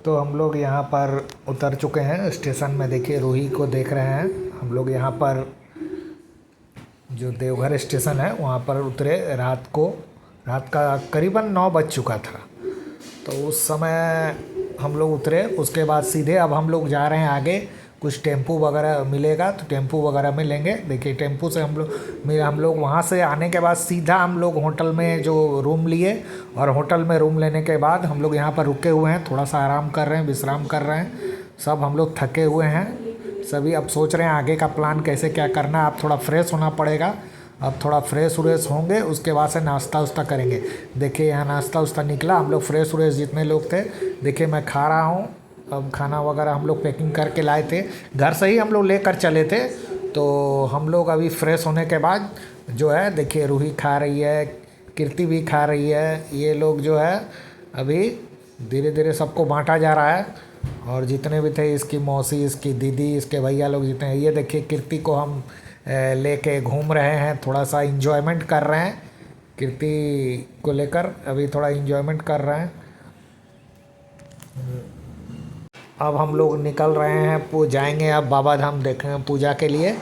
तो हम लोग यहाँ पर उतर चुके हैं स्टेशन में। देखिए रूही को देख रहे हैं हम लोग। यहाँ पर जो देवघर स्टेशन है वहाँ पर उतरे रात को। रात का करीबन 9 बज चुका था। तो उस समय हम लोग उतरे। उसके बाद सीधे अब हम लोग जा रहे हैं आगे। कुछ टेम्पू वगैरह मिलेगा तो टेम्पू वगैरह में लेंगे। देखिए टेम्पू से हम लोग वहाँ से आने के बाद सीधा हम लोग होटल में जो रूम लिए, और होटल में रूम लेने के बाद हम लोग यहाँ पर रुके हुए हैं, थोड़ा सा आराम कर रहे हैं, विश्राम कर रहे हैं। सब हम लोग थके हुए हैं सभी। अब सोच रहे हैं आगे का प्लान कैसे क्या करना है। अब थोड़ा फ्रेश होना पड़ेगा। अब थोड़ा फ्रेश व्रेश होंगे, उसके बाद से नाश्ता उस्ता करेंगे। देखिए यहाँ नाश्ता उस्ता निकला। हम लोग फ्रेश व्रेश जितने लोग थे, देखिए मैं खा रहा हूँ। अब खाना वगैरह हम लोग पैकिंग करके लाए थे, घर से ही हम लोग लेकर चले थे। तो हम लोग अभी फ्रेश होने के बाद जो है देखिए रूही खा रही है, कीर्ति भी खा रही है। ये लोग जो है अभी धीरे धीरे सबको बांटा जा रहा है। और जितने भी थे, इसकी मौसी, इसकी दीदी, इसके भैया लोग जितने हैं, ये देखिए कीर्ति को हम लेके घूम रहे हैं, थोड़ा सा इंजॉयमेंट कर रहे हैं। कीर्ति को लेकर अभी थोड़ा इंजॉयमेंट कर रहे हैं। अब हम लोग निकल रहे हैं, जाएंगे अब बाबा धाम देखें पूजा के लिए।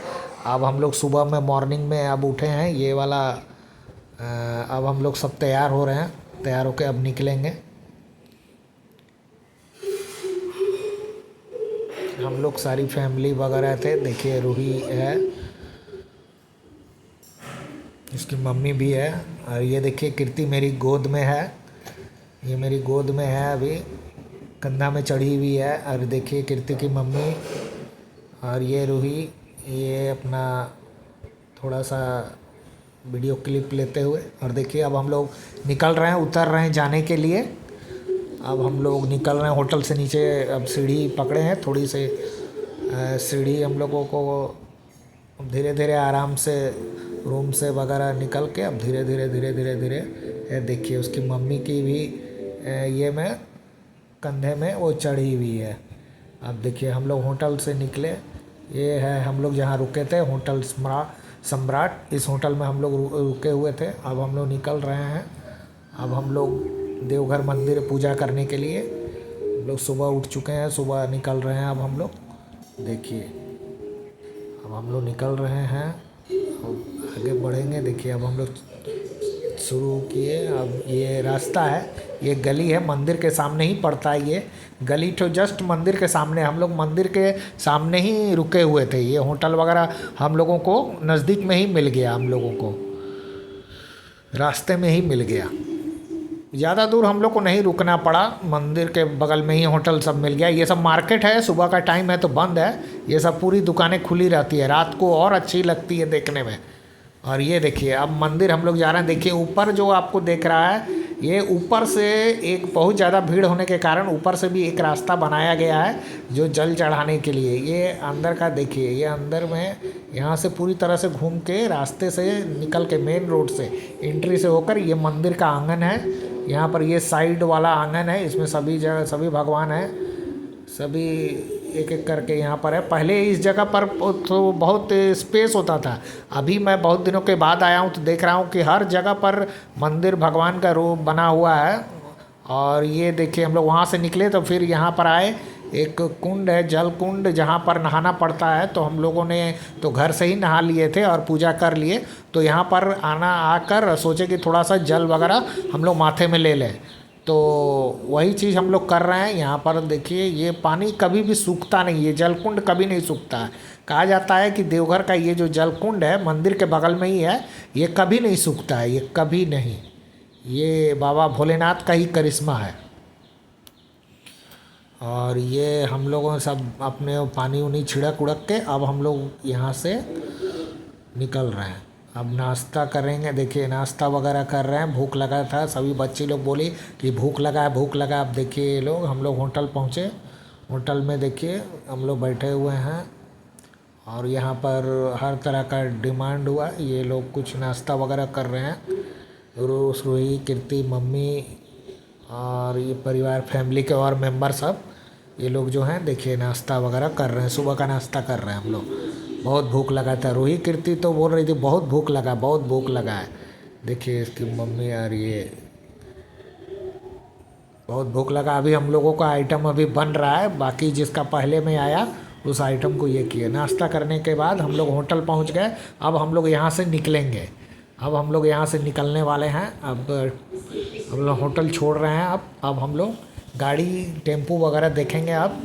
अब हम लोग सुबह में मॉर्निंग में अब उठे हैं ये वाला। अब हम लोग सब तैयार हो रहे हैं, तैयार होके अब निकलेंगे। हम लोग सारी फैमिली वगैरह थे। देखिए रूही है, इसकी मम्मी भी है, और ये देखिए कीर्ति मेरी गोद में है। ये मेरी गोद में है, अभी कंधा में चढ़ी हुई है। और देखिए कीर्ति की मम्मी, और ये रूही, ये अपना थोड़ा सा वीडियो क्लिप लेते हुए। और देखिए अब हम लोग निकल रहे हैं, उतर रहे हैं जाने के लिए। अब हम लोग निकल रहे हैं होटल से नीचे। अब सीढ़ी पकड़े हैं, थोड़ी सी सीढ़ी हम लोगों को धीरे धीरे आराम से रूम से वगैरह निकल के अब धीरे धीरे धीरे धीरे धीरे देखिए उसकी मम्मी की भी ये में कंधे में वो चढ़ी हुई है। अब देखिए हम लोग होटल से निकले। ये है हम लोग जहाँ रुके थे, होटल सम्राट। इस होटल में हम लोग रुके हुए थे। अब हम लोग निकल रहे हैं। अब हम लोग देवघर मंदिर पूजा करने के लिए हम लोग सुबह उठ चुके हैं, सुबह निकल रहे हैं। अब हम लोग देखिए अब हम लोग निकल रहे हैं, अब आगे बढ़ेंगे। देखिए अब हम लोग शुरू किए। अब ये रास्ता है, ये गली है, मंदिर के सामने ही पड़ता है ये गली। तो जस्ट मंदिर के सामने, हम लोग मंदिर के सामने ही रुके हुए थे। ये होटल वगैरह हम लोगों को नज़दीक में ही मिल गया, हम लोगों को रास्ते में ही मिल गया। ज़्यादा दूर हम लोग को नहीं रुकना पड़ा, मंदिर के बगल में ही होटल सब मिल गया। ये सब मार्केट है, सुबह का टाइम है तो बंद है। ये सब पूरी दुकानें खुली रहती है, रात को और अच्छी लगती है देखने में। और ये देखिए अब मंदिर हम लोग जा रहे हैं। देखिए ऊपर जो आपको देख रहा है, ये ऊपर से एक बहुत ज़्यादा भीड़ होने के कारण ऊपर से भी एक रास्ता बनाया गया है जो जल चढ़ाने के लिए। ये अंदर का देखिए, ये अंदर में यहाँ से पूरी तरह से घूम के रास्ते से निकल के मेन रोड से एंट्री से होकर ये मंदिर का आंगन है। यहाँ पर ये साइड वाला आंगन है, इसमें सभी जगह सभी भगवान हैं, सभी एक एक करके यहाँ पर है। पहले इस जगह पर तो बहुत स्पेस होता था। अभी मैं बहुत दिनों के बाद आया हूँ तो देख रहा हूँ कि हर जगह पर मंदिर भगवान का रूप बना हुआ है। और ये देखिए हम लोग वहाँ से निकले तो फिर यहाँ पर आए। एक कुंड है, जल कुंड, जहाँ पर नहाना पड़ता है। तो हम लोगों ने तो घर से ही नहा लिए थे और पूजा कर लिए। तो यहाँ पर आकर सोचे कि थोड़ा सा जल वगैरह हम लोग माथे में ले लें। तो वही चीज़ हम लोग कर रहे हैं। यहाँ पर देखिए ये पानी कभी भी सूखता नहीं, ये जलकुंड कभी नहीं सूखता है। कहा जाता है कि देवघर का ये जो जलकुंड है मंदिर के बगल में ही है, ये कभी नहीं सूखता है, ये कभी नहीं। ये बाबा भोलेनाथ का ही करिश्मा है। और ये हम लोगों सब अपने पानी उनी छिड़क उड़क के अब हम लोग यहाँ से निकल रहे हैं। अब नाश्ता करेंगे। देखिए नाश्ता वगैरह कर रहे हैं, भूख लगा था। सभी बच्चे लोग बोली कि भूख लगा है, भूख लगा। अब देखिए ये लोग, हम लोग होटल पहुँचे। होटल में देखिए हम लोग बैठे हुए हैं और यहाँ पर हर तरह का डिमांड हुआ। ये लोग कुछ नाश्ता वगैरह कर रहे हैं। रूही, कीर्ति, मम्मी और ये परिवार फैमिली के और मेंबर सब, ये लोग जो हैं देखिए नाश्ता वगैरह कर रहे हैं, सुबह का नाश्ता कर रहे हैं हम लोग। बहुत भूख लगा था। रूही, कीर्ति तो बोल रही थी बहुत भूख लगा, बहुत भूख लगा है। देखिए इसकी मम्मी, और ये बहुत भूख लगा। अभी हम लोगों का आइटम अभी बन रहा है, बाकी जिसका पहले में आया उस आइटम को ये किए। नाश्ता करने के बाद हम लोग होटल पहुंच गए। अब हम लोग यहाँ से निकलेंगे। अब हम लोग यहाँ से निकलने वाले हैं। अब हम लोग होटल छोड़ रहे हैं। अब हम लोग गाड़ी टेम्पू वगैरह देखेंगे। अब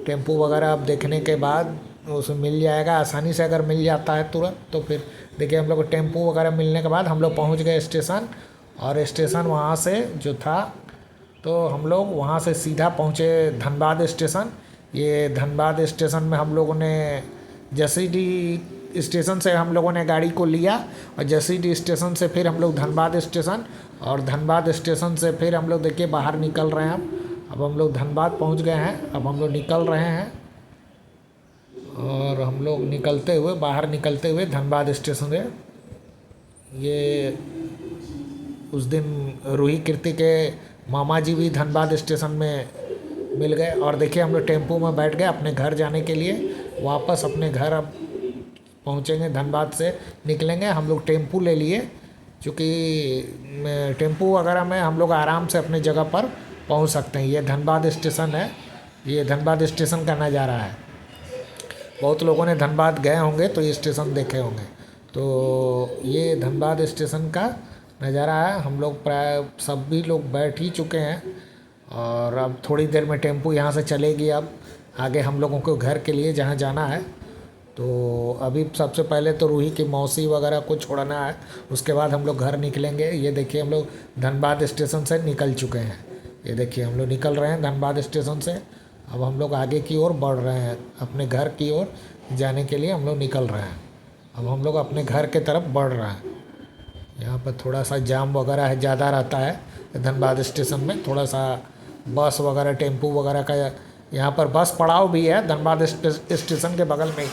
टेम्पू वगैरह अब देखने के बाद उसमें मिल जाएगा आसानी से, अगर मिल जाता है तुरंत तो फिर देखिए हम लोग को टेम्पू वगैरह मिलने के बाद हम लोग पहुँच गए स्टेशन। और स्टेशन वहाँ से जो था तो हम लोग वहाँ से सीधा पहुँचे धनबाद स्टेशन। ये धनबाद स्टेशन में हम लोगों ने जसीडीह स्टेशन से हम लोगों ने गाड़ी को लिया, और जसीडीह स्टेशन से फिर हम लोग धनबाद स्टेशन, और धनबाद स्टेशन से फिर हम लोग देखिए बाहर निकल रहे हैं। अब हम लोग धनबाद पहुँच गए हैं। अब हम लोग निकल रहे हैं, और हम लोग निकलते हुए बाहर निकलते हुए धनबाद स्टेशन से, ये उस दिन रूही कीर्ति के मामा जी भी धनबाद स्टेशन में मिल गए। और देखिए हम लोग टेम्पू में बैठ गए अपने घर जाने के लिए। वापस अपने घर अब पहुँचेंगे, धनबाद से निकलेंगे। हम लोग टेम्पू ले लिए, क्योंकि टेम्पू वगैरह में हम लोग आराम से अपने जगह पर पहुँच सकते हैं। ये धनबाद स्टेशन है, ये धनबाद स्टेशन का नज़ारा है। बहुत लोगों ने धनबाद गए होंगे तो ये स्टेशन देखे होंगे। तो ये धनबाद स्टेशन का नज़ारा है। हम लोग प्राय सभी लोग बैठ ही चुके हैं, और अब थोड़ी देर में टेम्पू यहाँ से चलेगी। अब आगे हम लोगों को घर के लिए जहाँ जाना है। तो अभी सबसे पहले तो रूही की मौसी वगैरह को छोड़ना है, उसके बाद हम लोग घर निकलेंगे। ये देखिए हम लोग धनबाद स्टेशन से निकल चुके हैं। ये देखिए हम लोग निकल रहे हैं धनबाद स्टेशन से। अब हम लोग आगे की ओर बढ़ रहे हैं, अपने घर की ओर जाने के लिए हम लोग निकल रहे हैं। अब हम लोग अपने घर के तरफ बढ़ रहे हैं। यहाँ पर थोड़ा सा जाम वगैरह है, ज़्यादा रहता है धनबाद स्टेशन में। थोड़ा सा बस वगैरह टेम्पू वगैरह का यहाँ पर बस पड़ाव भी है। धनबाद स्टेशन के बगल में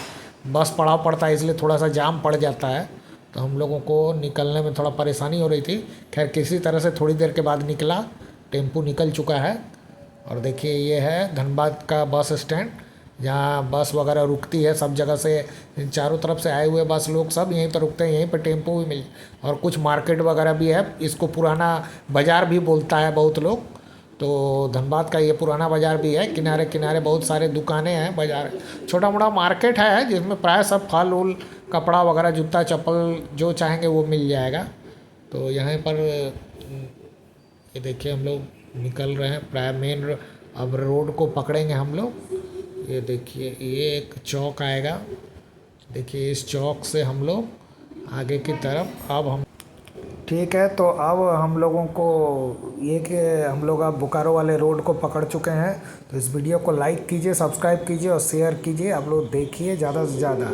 बस पड़ाव पड़ता है, इसलिए थोड़ा सा जाम पड़ जाता है। तो हम लोगों को निकलने में थोड़ा परेशानी हो रही थी। खैर किसी तरह से थोड़ी देर के बाद निकला, टेम्पू निकल चुका है। और देखिए ये है धनबाद का बस स्टैंड, जहाँ बस वगैरह रुकती है। सब जगह से चारों तरफ से आए हुए बस लोग सब यहीं पर रुकते हैं। यहीं पर टेम्पो भी मिल, और कुछ मार्केट वगैरह भी है। इसको पुराना बाज़ार भी बोलता है बहुत लोग। तो धनबाद का ये पुराना बाज़ार भी है। किनारे किनारे बहुत सारे दुकानें हैं, बाज़ार, छोटा मोटा मार्केट है, जिसमें प्राय सब फल उल, कपड़ा वगैरह, जूता चप्पल जो चाहेंगे वो मिल जाएगा। तो यहाँ पर ये देखिए हम लोग निकल रहे हैं प्राय मेन। अब रोड को पकड़ेंगे हम लोग। ये देखिए ये एक चौक आएगा। देखिए इस चौक से हम लोग आगे की तरफ अब हम ठीक है। तो अब हम लोगों को ये कि हम लोग अब बोकारो वाले रोड को पकड़ चुके हैं। तो इस वीडियो को लाइक कीजिए, सब्सक्राइब कीजिए और शेयर कीजिए। आप लोग देखिए ज़्यादा से ज़्यादा।